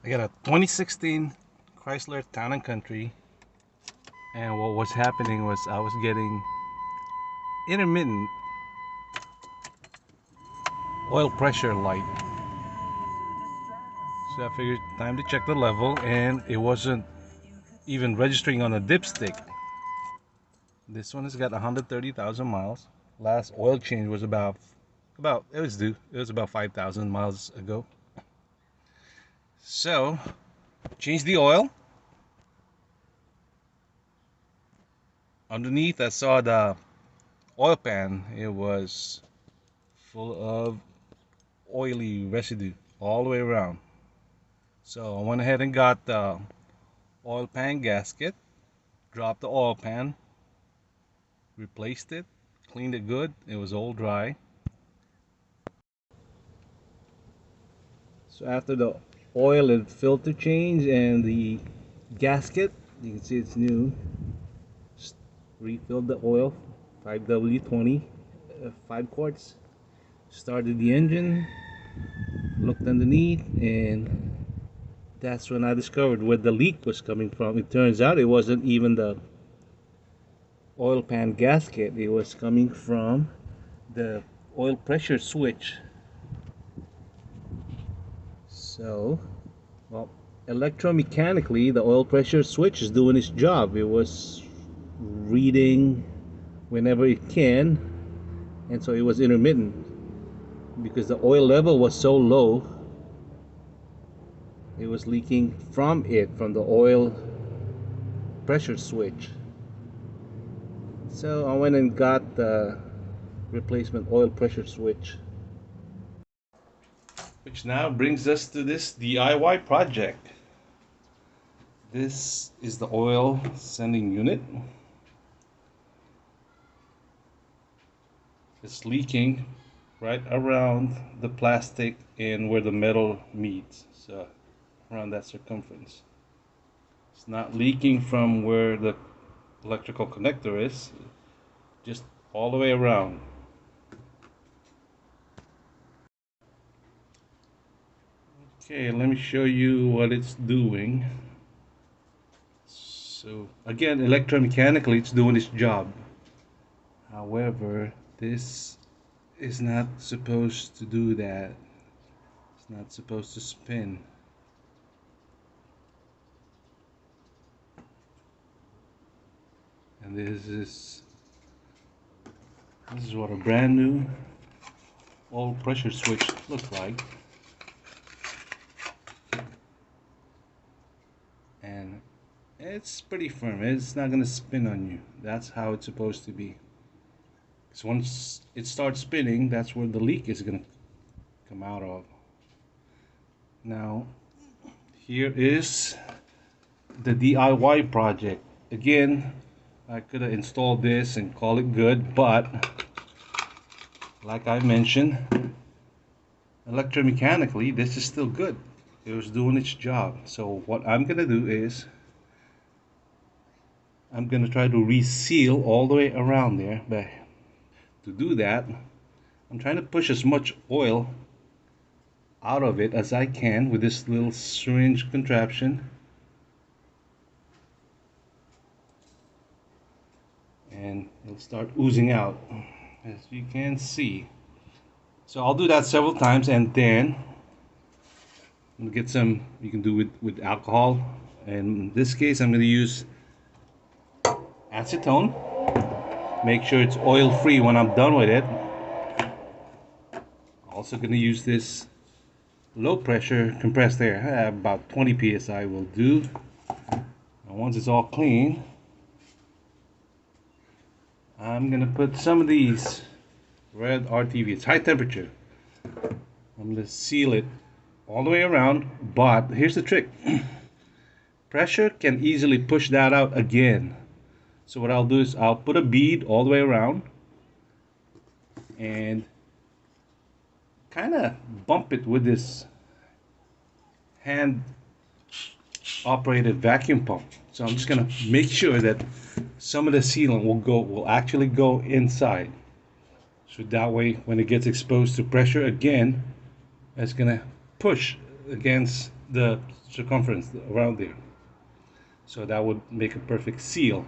I got a 2016 Chrysler Town and Country, and what was happening was I was getting intermittent oil pressure light. So I figured time to check the level, and it wasn't even registering on a dipstick. This one has got 130,000 miles. Last oil change was about it was due. It was about 5,000 miles ago. So changed the oil. Underneath, I saw the oil pan. It was full of oily residue all the way around. So I went ahead and got the oil pan gasket, dropped the oil pan, replaced it, cleaned it good. It was all dry. So after the oil and filter change and the gasket, you can see it's new. Just refilled the oil, 5W20, 5 quarts. Started the engine, looked underneath, and that's when I discovered where the leak was coming from. It turns out it wasn't even the oil pan gasket, it was coming from the oil pressure switch. So, well, electromechanically, the oil pressure switch is doing its job. It was reading whenever it can, and so it was intermittent because the oil level was so low. It was leaking from the oil pressure switch. So I went and got the replacement oil pressure switch. Which now brings us to this DIY project. This is the oil sending unit. It's leaking right around the plastic and where the metal meets, so around that circumference. It's not leaking from where the electrical connector is, just all the way around. Okay, let me show you what it's doing. So again, electromechanically it's doing its job. However, this is not supposed to do that. It's not supposed to spin. And this is what a brand new oil pressure switch looks like. And it's pretty firm. It's not gonna spin on you. That's how it's supposed to be. So once it starts spinning, that's where the leak is gonna come out of. Now, here is the DIY project. Again, I could have installed this and call it good, but like I mentioned, electromechanically, this is still good. It was doing its job. So what I'm gonna do is I'm gonna try to reseal all the way around there. But to do that, I'm trying to push as much oil out of it as I can with this little syringe contraption. And it'll start oozing out, as you can see. So I'll do that several times, and then I'm gonna get some, you can do with alcohol. And in this case, I'm gonna use acetone. Make sure it's oil free when I'm done with it. Also gonna use this low pressure compressed air, about 20 psi will do. And once it's all clean, I'm gonna put some of these red RTV. It's high temperature. I'm gonna seal it all the way around, but here's the trick. Pressure can easily push that out again. So what I'll do is I'll put a bead all the way around and kind of bump it with this hand operated vacuum pump. So I'm just gonna make sure that some of the sealant will actually go inside. So that way when it gets exposed to pressure again, it's gonna push against the circumference around there. So that would make a perfect seal.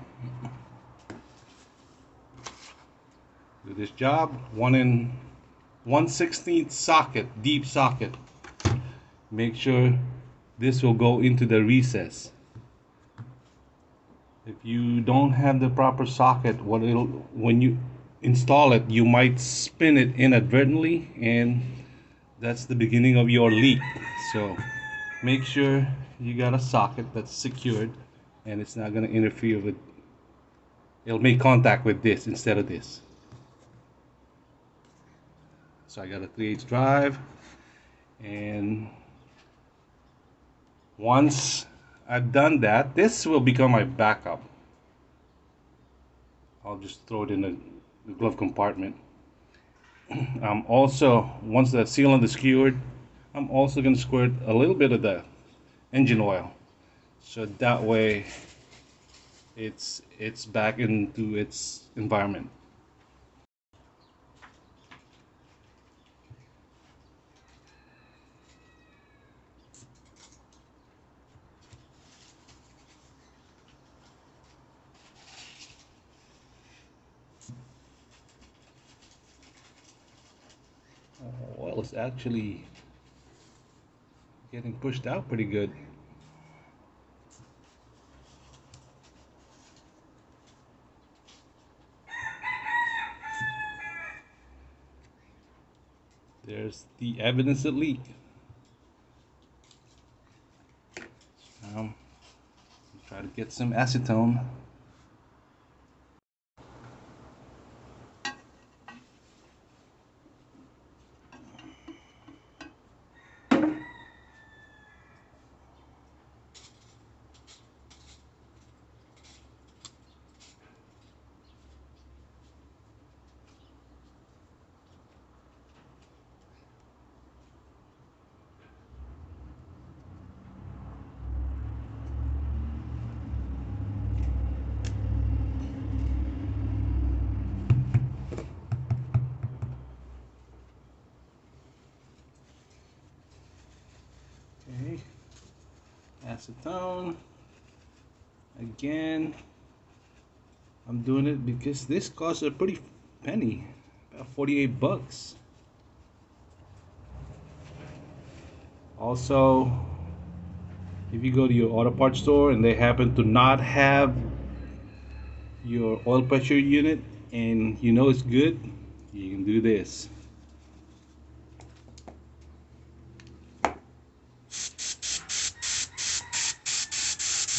Do this job, 1/16 socket, deep socket. Make sure this will go into the recess. If you don't have the proper socket, when you install it, you might spin it inadvertently, and that's the beginning of your leak. So make sure you got a socket that's secured and it's not going to interfere with, it'll make contact with this instead of this. So I got a 3/8 drive, and once I've done that, this will become my backup. I'll just throw it in the glove compartment. Also, once the sealant is secured, I'm also going to squirt a little bit of the engine oil, so that way it's back into its environment. Oil is actually getting pushed out pretty good. There's the evidence of leak. Try to get some acetone. Okay, acetone. Again, I'm doing it because this costs a pretty penny, about 48 bucks. Also, if you go to your auto parts store and they happen to not have your oil pressure unit and you know it's good, you can do this.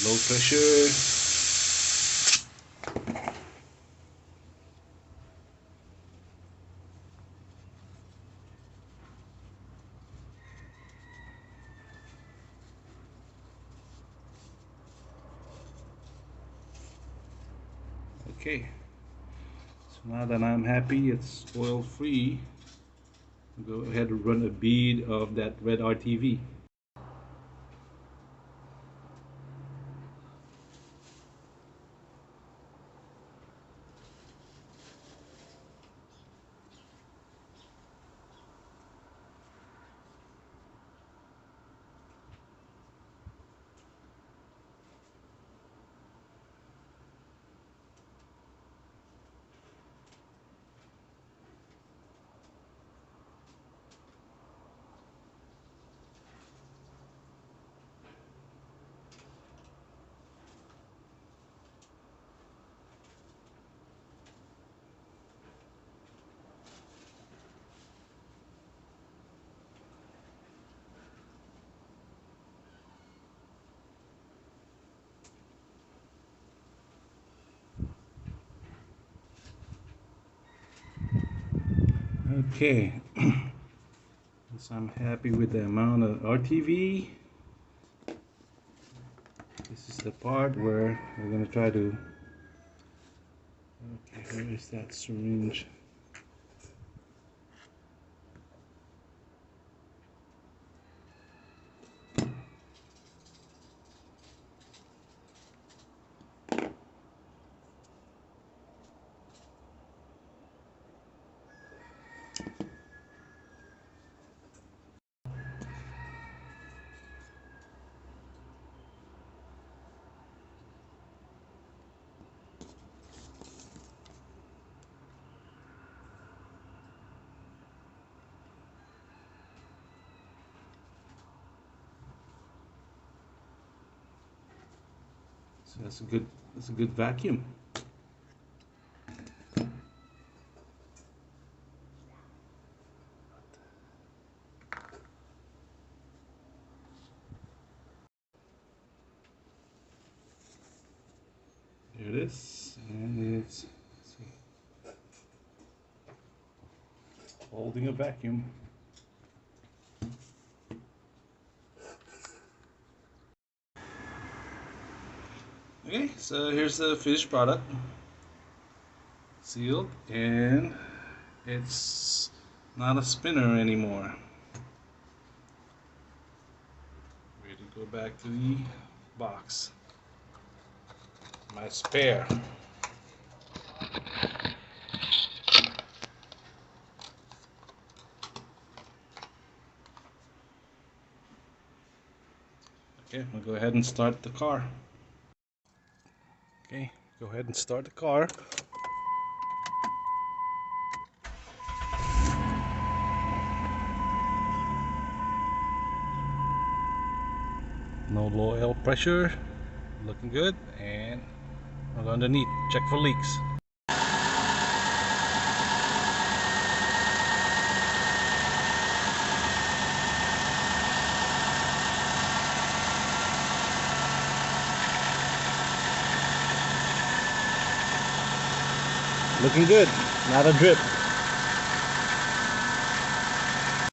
Low pressure. Okay, so now that I'm happy it's oil free, go ahead and run a bead of that red RTV. Okay, so I'm happy with the amount of RTV. This is the part where we're going to try to, okay, where is that syringe? So that's a good vacuum. There it is, and it's, let's see, holding a vacuum. Okay, so here's the finished product, sealed, and it's not a spinner anymore. Ready to go back to the box. My spare. Okay, we'll go ahead and start the car. Okay, go ahead and start the car. No low oil pressure, looking good, and look underneath, check for leaks. Looking good, not a drip.